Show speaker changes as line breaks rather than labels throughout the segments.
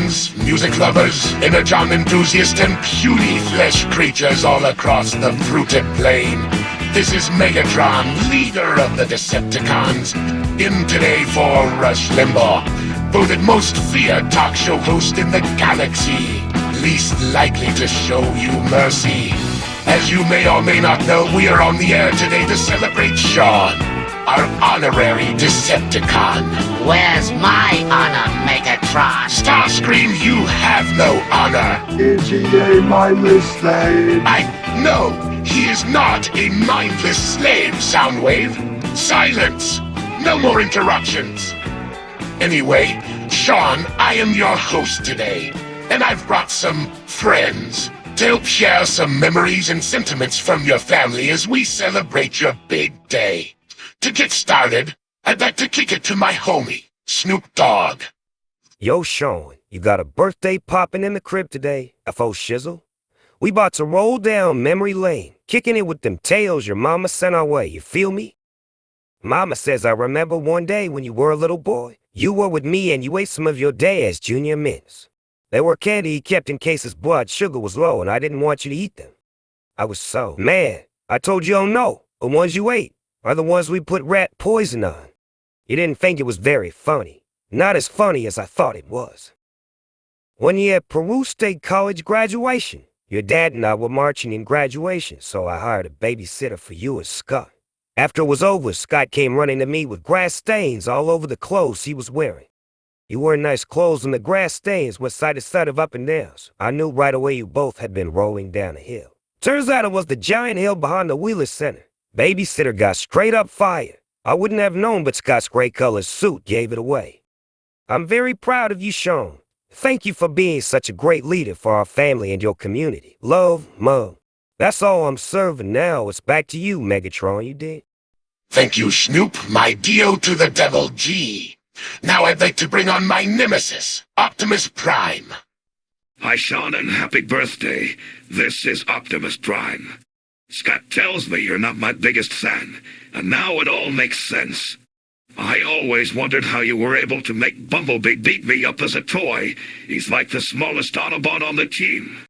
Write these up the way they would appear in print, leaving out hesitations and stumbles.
fans, music lovers, Energon enthusiasts, and puny flesh creatures all across the fruited plain. This is Megatron, leader of the Decepticons, in today for Rush Limbaugh, voted most feared talk show host in the galaxy, least likely to show you mercy. As you may or may not know, we are on the air today to celebrate Shawn, our honorary Decepticon.
Where's my honor, Megatron?
Starscream, you have no honor.
Is he a mindless slave?
No, he is not a mindless slave, Soundwave. Silence! No more interruptions. Anyway, Shawn, I am your host today, and I've brought some friends to help share some memories and sentiments from your family as we celebrate your big day. To get started, I'd like to kick it to my homie, Snoop Dogg.
Yo, Shawn, you got a birthday poppin' in the crib today, F.O. Shizzle? We bout to roll down memory lane, kicking it with them tales your mama sent our way, you feel me? Mama says I remember one day when you were a little boy. You were with me and you ate some of your dad's junior mints. They were candy he kept in case his blood sugar was low and I didn't want you to eat them. I was so mad. I told you, oh no, the ones you ate are the ones we put rat poison on. You didn't think it was very funny. Not as funny as I thought it was. One year at Peru State College graduation, your dad and I were marching in graduation, so I hired a babysitter for you and Scott. After it was over, Scott came running to me with grass stains all over the clothes he was wearing. You wore nice clothes and the grass stains went side to side of up and downs. I knew right away you both had been rolling down a hill. Turns out it was the giant hill behind the Wheeler Center. Babysitter got straight up fired. I wouldn't have known, but Scott's gray colored suit gave it away. I'm very proud of you, Shawn. Thank you for being such a great leader for our family and your community. Love, Mom. That's all I'm serving now. It's back to you, Megatron, you did.
Thank you, Snoop, my Dio to the Devil G. Now I'd like to bring on my nemesis, Optimus Prime.
Hi, Shawn, and happy birthday. This is Optimus Prime. Scott tells me you're not my biggest fan, and now it all makes sense. I always wondered how you were able to make Bumblebee beat me up as a toy. He's like the smallest Autobot on the team.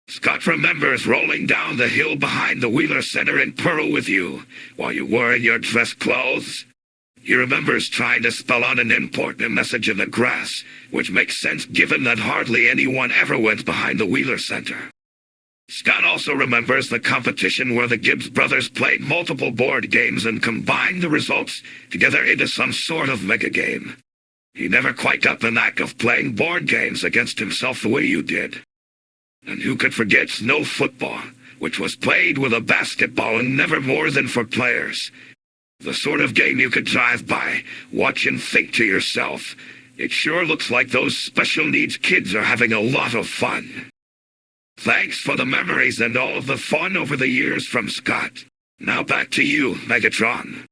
Scott remembers rolling down the hill behind the Wheeler Center in Pearl with you, while you were in your dress clothes. He remembers trying to spell out an important message in the grass, which makes sense given that hardly anyone ever went behind the Wheeler Center. Scott also remembers the competition where the Gibbs brothers played multiple board games and combined the results together into some sort of mega game. He never quite got the knack of playing board games against himself the way you did. And who could forget snow football, which was played with a basketball and never more than for players. The sort of game you could drive by, watch and think to yourself, it sure looks like those special needs kids are having a lot of fun. Thanks for the memories and all of the fun over the years from Scott. Now back to you, Megatron.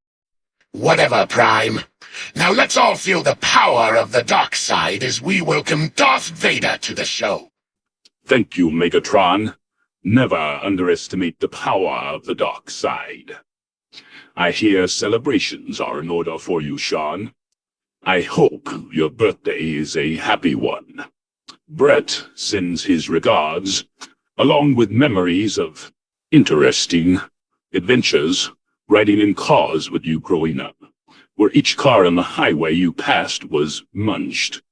Whatever, Prime. Now let's all feel the power of the dark side as we welcome Darth Vader to the show.
Thank you, Megatron. Never underestimate the power of the dark side. I hear celebrations are in order for you, Shawn. I hope your birthday is a happy one. Brett sends his regards, along with memories of interesting adventures riding in cars with you growing up, where each car on the highway you passed was munched.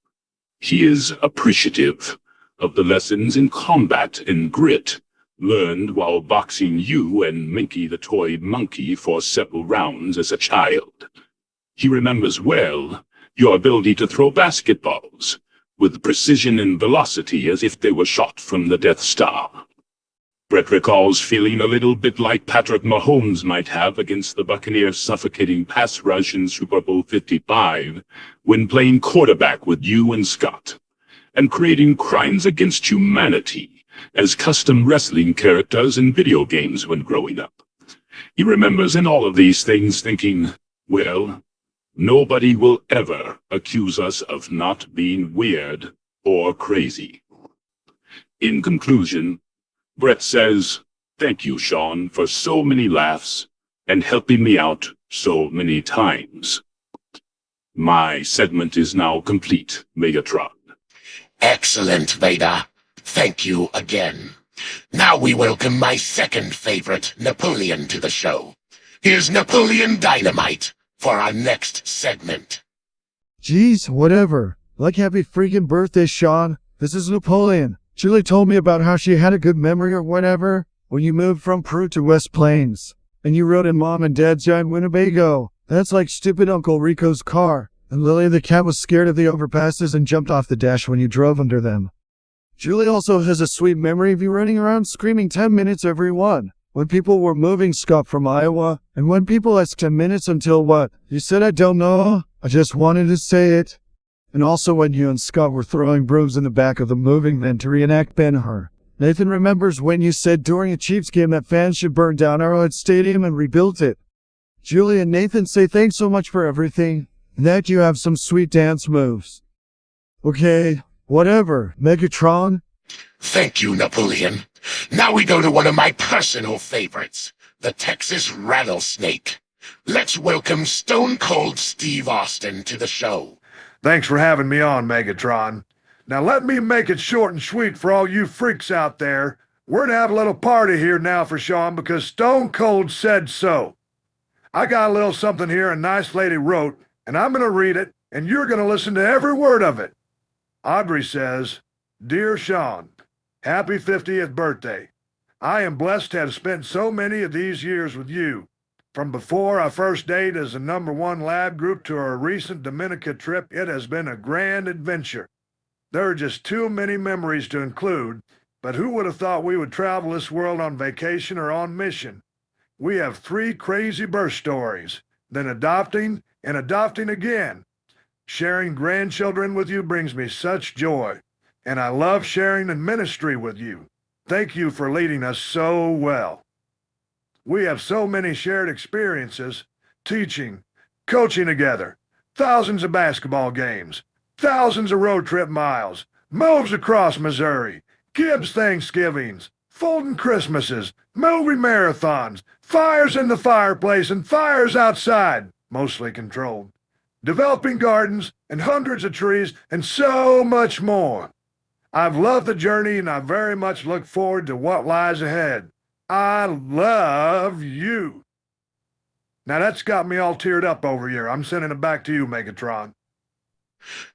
He is appreciative of the lessons in combat and grit learned while boxing you and Minky the toy monkey for several rounds as a child. He remembers well your ability to throw basketballs with precision and velocity as if they were shot from the Death Star. Brett recalls feeling a little bit like Patrick Mahomes might have against the Buccaneers' suffocating pass rush in Super Bowl 55 when playing quarterback with you and Scott, and creating crimes against humanity as custom wrestling characters in video games when growing up. He remembers in all of these things thinking, well, nobody will ever accuse us of not being weird or crazy. In conclusion, Brett says, thank you, Shawn, for so many laughs and helping me out so many times. My segment is now complete, Megatron.
Excellent, Vader. Thank you again. Now we welcome my second favorite, Napoleon, to the show. Here's Napoleon Dynamite for our next segment.
Jeez, whatever. Like, happy freaking birthday, Shawn. This is Napoleon. Julie told me about how she had a good memory or whatever when you moved from Peru to West Plains. And you rode in Mom and Dad's giant Winnebago. That's like stupid Uncle Rico's car. And Lily the cat was scared of the overpasses and jumped off the dash when you drove under them. Julie also has a sweet memory of you running around screaming 10 minutes every one. When people were moving Scott from Iowa, and when people asked 10 minutes until what? You said, I don't know. I just wanted to say it. And also when you and Scott were throwing brooms in the back of the moving van to reenact Ben-Hur. Nathan remembers when you said during a Chiefs game that fans should burn down Arrowhead Stadium and rebuild it. Julie and Nathan say thanks so much for everything, and that you have some sweet dance moves. Okay, whatever, Megatron.
Thank you, Napoleon. Now we go to one of my personal favorites, the Texas Rattlesnake. Let's welcome Stone Cold Steve Austin to the show.
Thanks for having me on, Megatron. Now let me make it short and sweet for all you freaks out there. We're to have a little party here now for Shawn because Stone Cold said so. I got a little something here a nice lady wrote, and I'm going to read it, and you're going to listen to every word of it. Audrey says, Dear Shawn, happy 50th birthday. I am blessed to have spent so many of these years with you. From before our first date as the #1 lab group to our recent Dominica trip, it has been a grand adventure. There are just too many memories to include, but who would have thought we would travel this world on vacation or on mission? We have 3 crazy birth stories, then adopting and adopting again. Sharing grandchildren with you brings me such joy, and I love sharing the ministry with you. Thank you for leading us so well. We have so many shared experiences, teaching, coaching together, thousands of basketball games, thousands of road trip miles, moves across Missouri, Gibbs Thanksgivings, Fulton Christmases, movie marathons, fires in the fireplace and fires outside, mostly controlled, developing gardens and hundreds of trees and so much more. I've loved the journey and I very much look forward to what lies ahead. I love you. Now that's got me all teared up over here. I'm sending it back to you, Megatron.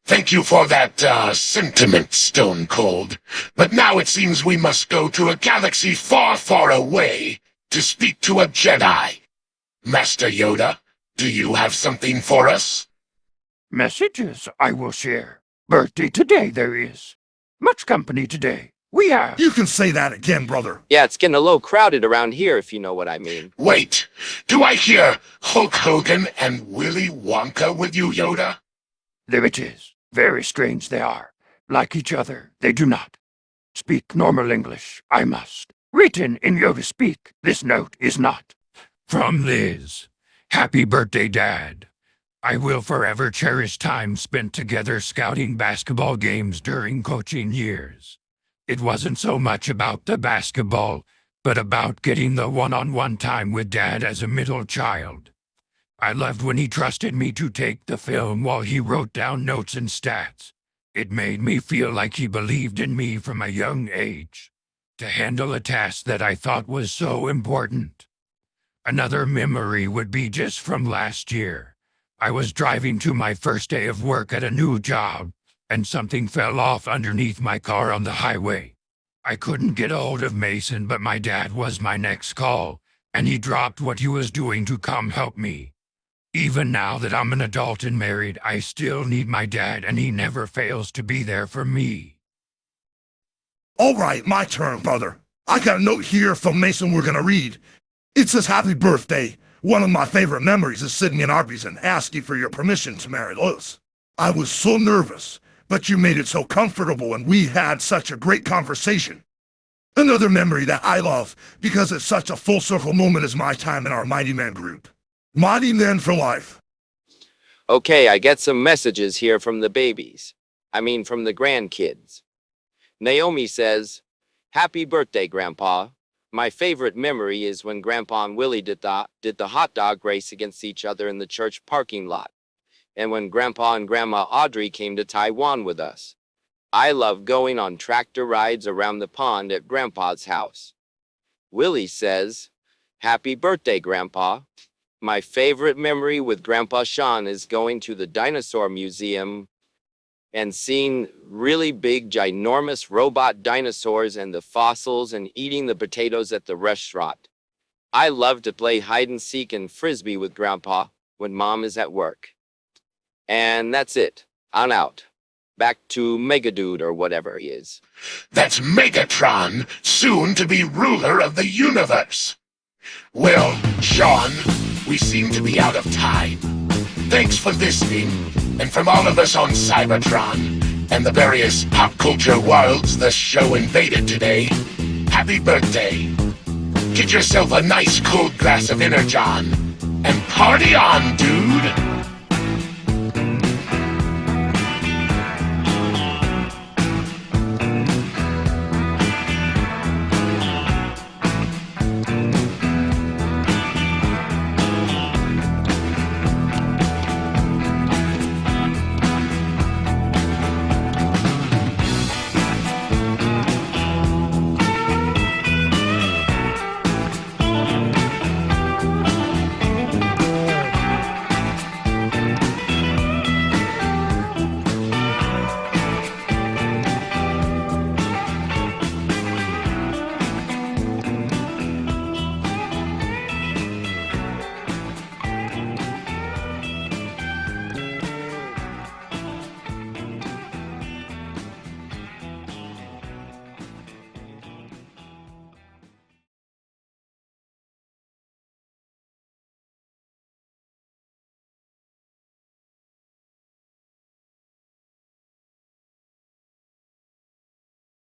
Thank you for that, sentiment, Stone Cold. But now it seems we must go to a galaxy far, far away to speak to a Jedi. Master Yoda, do you have something for us?
Messages I will share. Birthday today there is. Much company today. We have.
You can say that again, brother.
Yeah, it's getting a little crowded around here, if you know what I mean.
Wait, do I hear Hulk Hogan and Willy Wonka with you, Yoda?
There it is. Very strange they are. Like each other, they do not. Speak normal English, I must. Written in Yoda speak, this note is not. From Liz. Happy birthday, Dad. I will forever cherish time spent together scouting basketball games during coaching years. It wasn't so much about the basketball, but about getting the one-on-one time with Dad as a middle child. I loved when he trusted me to take the film while he wrote down notes and stats. It made me feel like he believed in me from a young age to handle a task that I thought was so important. Another memory would be just from last year. I was driving to my first day of work at a new job, and something fell off underneath my car on the highway. I couldn't get a hold of Mason, but my dad was my next call, and he dropped what he was doing to come help me. Even now that I'm an adult and married, I still need my dad, and he never fails to be there for me.
All right, my turn, brother. I got a note here from Mason we're gonna read. It says, happy birthday. One of my favorite memories is sitting in Arby's and asking for your permission to marry Lois. I was so nervous, but you made it so comfortable and we had such a great conversation. Another memory that I love because it's such a full circle moment is my time in our Mighty Men group. Mighty Men for life.
Okay, I get some messages here from the babies. I mean, from the grandkids. Naomi says, happy birthday, Grandpa. My favorite memory is when Grandpa and Willie did the hot dog race against each other in the church parking lot. And when Grandpa and Grandma Audrey came to Taiwan with us. I love going on tractor rides around the pond at Grandpa's house. Willie says, "Happy birthday, Grandpa." My favorite memory with Grandpa Shawn is going to the dinosaur museum and seeing really big, ginormous robot dinosaurs and the fossils and eating the potatoes at the restaurant. I love to play hide and seek and frisbee with Grandpa when Mom is at work. And that's it. On out. Back to Megadude or whatever he is.
That's Megatron, soon to be ruler of the universe. Well, Shawn, we seem to be out of time. Thanks for listening, and from all of us on Cybertron and the various pop culture worlds the show invaded today, happy birthday. Get yourself a nice cold glass of Energon, and party on, dude!